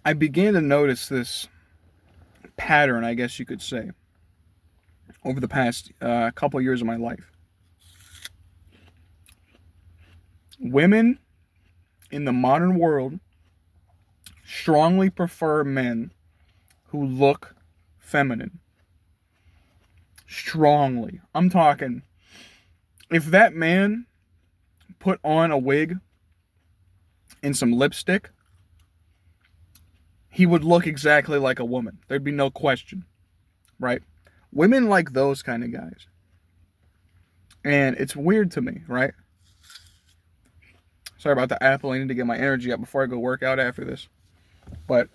I began to notice this pattern, I guess you could say, over the past couple years of my life. Women in the modern world strongly prefer men who look feminine. Strongly. I'm talking, if that man put on a wig and some lipstick, he would look exactly like a woman. There'd be no question, right? Women like those kind of guys. And it's weird to me, right? Sorry about the apple. I need to get my energy up before I go work out after this. But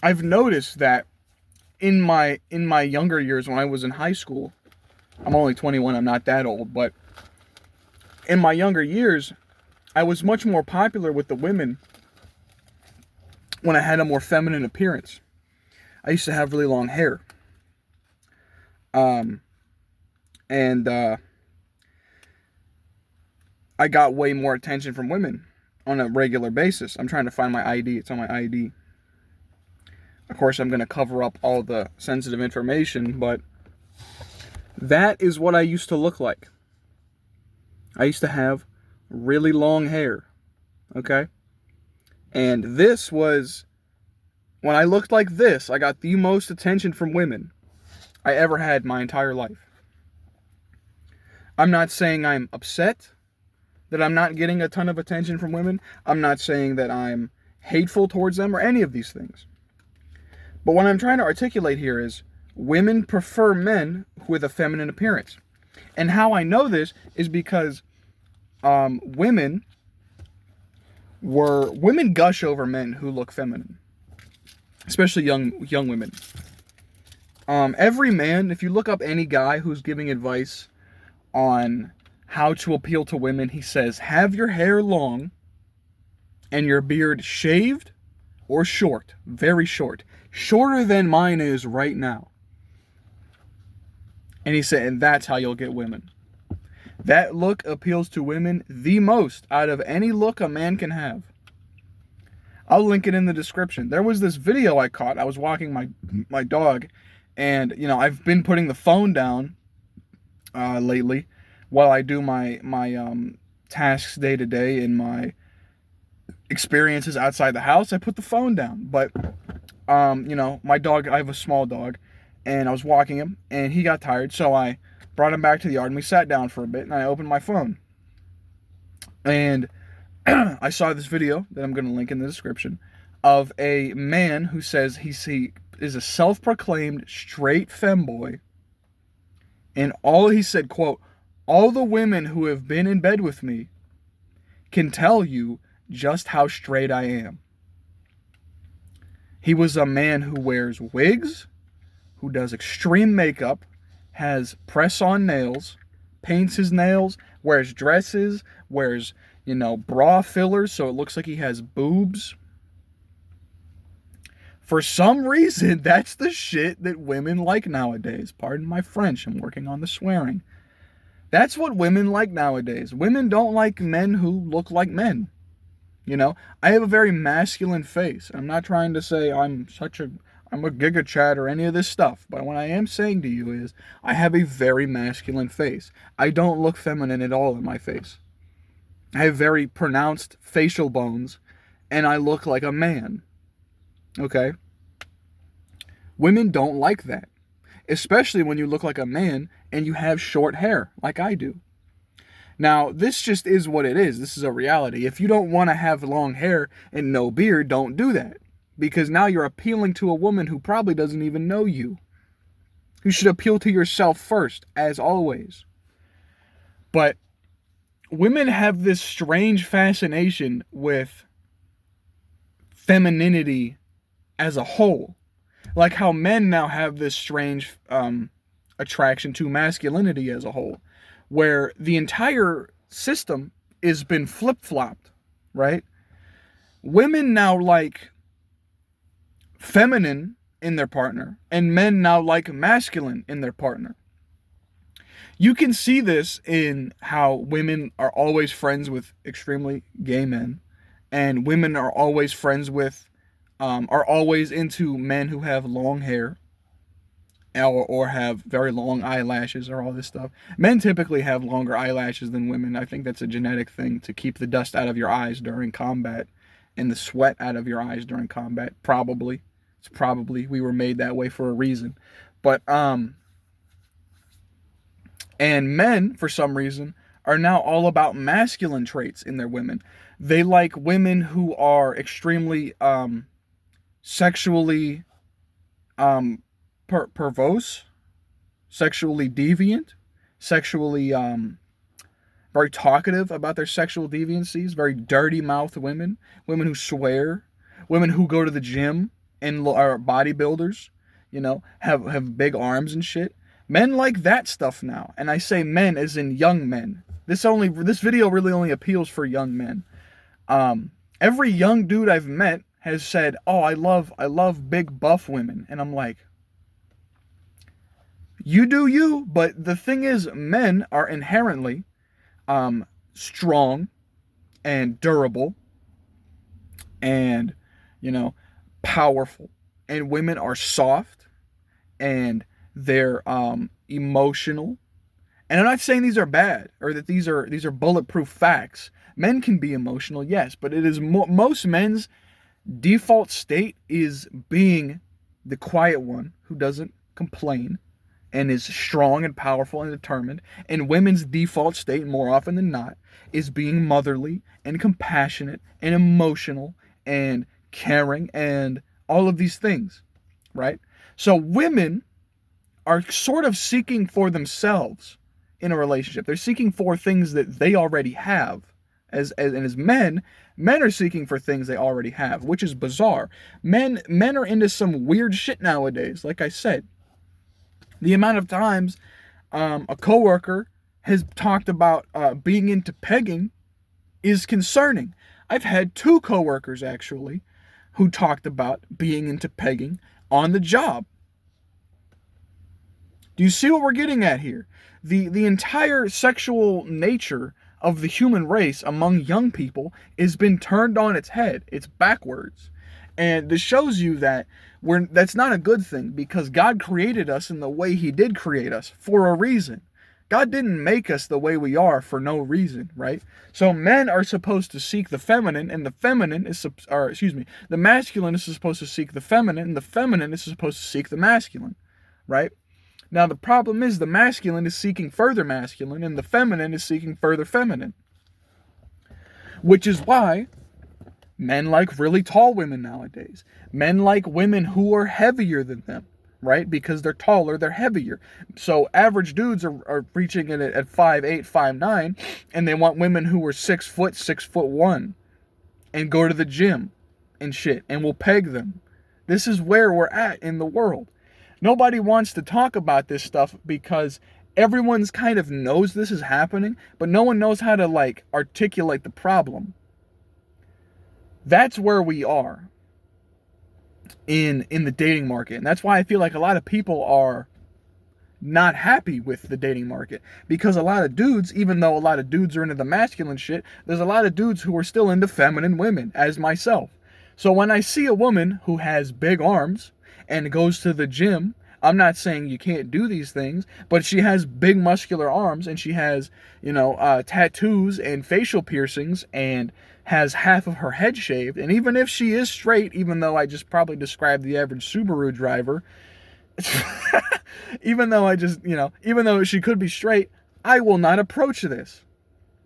I've noticed that in my younger years when I was in high school, I'm only 21, I'm not that old, but in my younger years, I was much more popular with the women when I had a more feminine appearance. I used to have really long hair. Um, and I got way more attention from women on a regular basis. I'm trying to find my ID. It's on my ID. Of course, I'm going to cover up all the sensitive information, but that is what I used to look like. I used to have really long hair, okay? And this was, when I looked like this, I got the most attention from women I ever had my entire life. I'm not saying I'm upset that I'm not getting a ton of attention from women. I'm not saying that I'm hateful towards them or any of these things. But what I'm trying to articulate here is women prefer men with a feminine appearance. And how I know this is because women gush over men who look feminine, especially young women. Every man, if you look up any guy who's giving advice on how to appeal to women, he says, have your hair long and your beard shaved or short, very short, shorter than mine is right now. And he said, and that's how you'll get women. That look appeals to women the most out of any look a man can have. I'll link it in the description. There was this video I caught. I was walking my dog, and I've been putting the phone down lately while I do my tasks day to day and my experiences outside the house. I put the phone down, but my dog. I have a small dog, and I was walking him, and he got tired, so I brought him back to the yard, and we sat down for a bit, and I opened my phone, and I saw this video that I'm going to link in the description of a man who says he is a self-proclaimed straight femboy, and he said, quote, all the women who have been in bed with me can tell you just how straight I am. He was a man who wears wigs, who does extreme makeup, has press-on nails, paints his nails, wears dresses, wears, bra fillers so it looks like he has boobs. For some reason, that's the shit that women like nowadays. Pardon my French, I'm working on the swearing. That's what women like nowadays. Women don't like men who look like men. I have a very masculine face. I'm not trying to say I'm a giga chat or any of this stuff, but what I am saying to you is I have a very masculine face. I don't look feminine at all in my face. I have very pronounced facial bones, and I look like a man. Okay? Women don't like that, especially when you look like a man and you have short hair, like I do. Now, this just is what it is. This is a reality. If you don't want to have long hair and no beard, don't do that. Because now you're appealing to a woman who probably doesn't even know you. You should appeal to yourself first, as always. But women have this strange fascination with femininity as a whole. Like how men now have this strange attraction to masculinity as a whole, where the entire system has been flip-flopped, right? Women now like feminine in their partner, and men now like masculine in their partner. You can see this in how women are always friends with extremely gay men, and women are always friends with, are always into men who have long hair, or have very long eyelashes, or all this stuff. Men typically have longer eyelashes than women. I think that's a genetic thing to keep the dust out of your eyes during combat and the sweat out of your eyes during combat. Probably. It's probably, we were made that way for a reason. But and men, for some reason, are now all about masculine traits in their women. They like women who are extremely sexually perverse, sexually deviant, sexually very talkative about their sexual deviancies, very dirty mouthed women, women who swear, women who go to the gym and are bodybuilders, have big arms and shit. Men like that stuff now, and I say men as in young men. This video really only appeals for young men. Every young dude I've met has said, "Oh, I love big buff women," and I'm like, you do you, but the thing is, men are inherently strong and durable and, powerful, and women are soft and they're emotional. And I'm not saying these are bad or that these are bulletproof facts. Men can be emotional, yes, but it is most men's default state is being the quiet one who doesn't complain and is strong and powerful and determined. And women's default state, more often than not, is being motherly and compassionate and emotional and caring and all of these things, right? So women are sort of seeking for themselves in a relationship. They're seeking for things that they already have. As men are seeking for things they already have, which is bizarre. Men are into some weird shit nowadays. Like I said, the amount of times a coworker has talked about being into pegging is concerning. I've had 2 coworkers actually who talked about being into pegging on the job. Do you see what we're getting at here? The entire sexual nature of the human race among young people has been turned on its head. It's backwards. And this shows you that that's not a good thing, because God created us in the way He did create us for a reason. God didn't make us the way we are for no reason, right? So men are supposed to seek the feminine, and the masculine is supposed to seek the feminine, and the feminine is supposed to seek the masculine, right? Now the problem is the masculine is seeking further masculine, and the feminine is seeking further feminine. Which is why men like really tall women nowadays. Men like women who are heavier than them, right? Because they're taller, they're heavier. So average dudes are reaching it at 5'8", 5'9", and they want women who are 6 foot, 6'1", and go to the gym and shit, and will peg them. This is where we're at in the world. Nobody wants to talk about this stuff because everyone's kind of knows this is happening, but no one knows how to articulate the problem. That's where we are in the dating market. And that's why I feel like a lot of people are not happy with the dating market, because a lot of dudes, even though a lot of dudes are into the masculine shit, there's a lot of dudes who are still into feminine women, as myself. So when I see a woman who has big arms and goes to the gym, I'm not saying you can't do these things, but she has big muscular arms, and she has, tattoos and facial piercings, and has half of her head shaved. And even if she is straight, even though I just probably described the average Subaru driver, even though she could be straight, I will not approach this.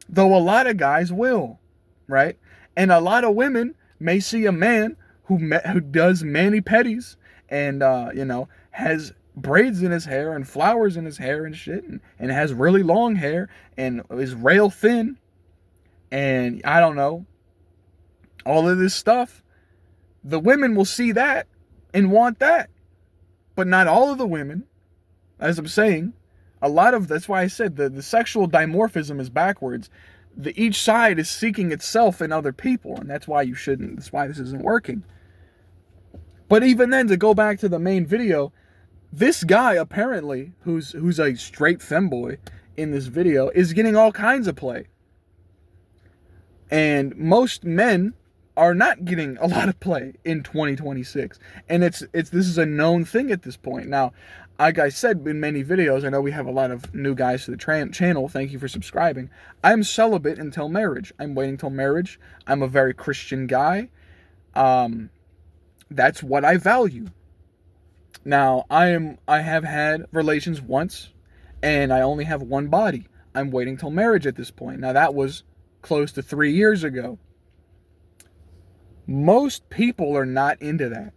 Though a lot of guys will, right? And a lot of women may see a man who does mani-pedis and, has braids in his hair and flowers in his hair and shit, and has really long hair and is rail thin, and I don't know, all of this stuff. The women will see that and want that. But not all of the women. As I'm saying, that's why I said the sexual dimorphism is backwards. Each side is seeking itself in other people, and that's why that's why this isn't working. But even then, to go back to the main video, this guy apparently, who's a straight femboy in this video, is getting all kinds of play. And most men are not getting a lot of play in 2026, and this is a known thing at this point. Now, like I said in many videos, I know we have a lot of new guys to the channel. Thank you for subscribing. I'm celibate until marriage. I'm waiting till marriage. I'm a very Christian guy. That's what I value. Now, I have had relations once, and I only have one body. I'm waiting till marriage at this point. Now, that was close to 3 years ago. Most people are not into that.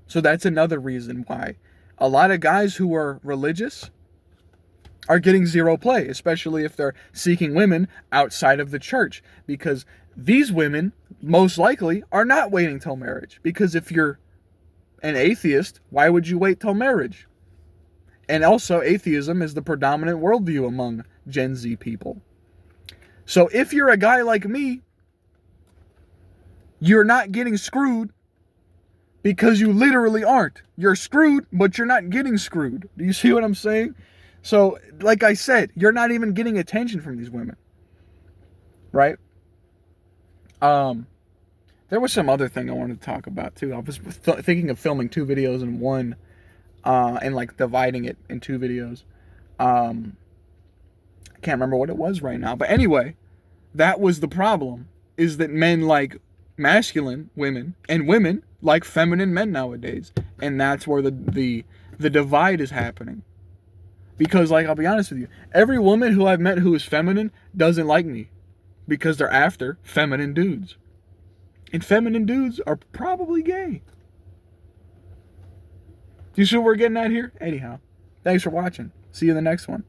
So that's another reason why a lot of guys who are religious are getting zero play, especially if they're seeking women outside of the church, because these women most likely are not waiting till marriage. Because if you're an atheist, why would you wait till marriage? And also, atheism is the predominant worldview among Gen Z people. So if you're a guy like me, you're not getting screwed because you literally aren't. You're screwed, but you're not getting screwed. Do you see what I'm saying? So, like I said, you're not even getting attention from these women. Right? There was some other thing I wanted to talk about, too. I was thinking of filming 2 videos in one, and, like, dividing it in 2 videos. I can't remember what it was right now. But anyway, that was the problem, is that men like masculine women, and women like feminine men nowadays. And that's where the divide is happening. Because, like, I'll be honest with you, every woman who I've met who is feminine doesn't like me, because they're after feminine dudes. And feminine dudes are probably gay. Do you see what we're getting at here? Anyhow, thanks for watching. See you in the next one.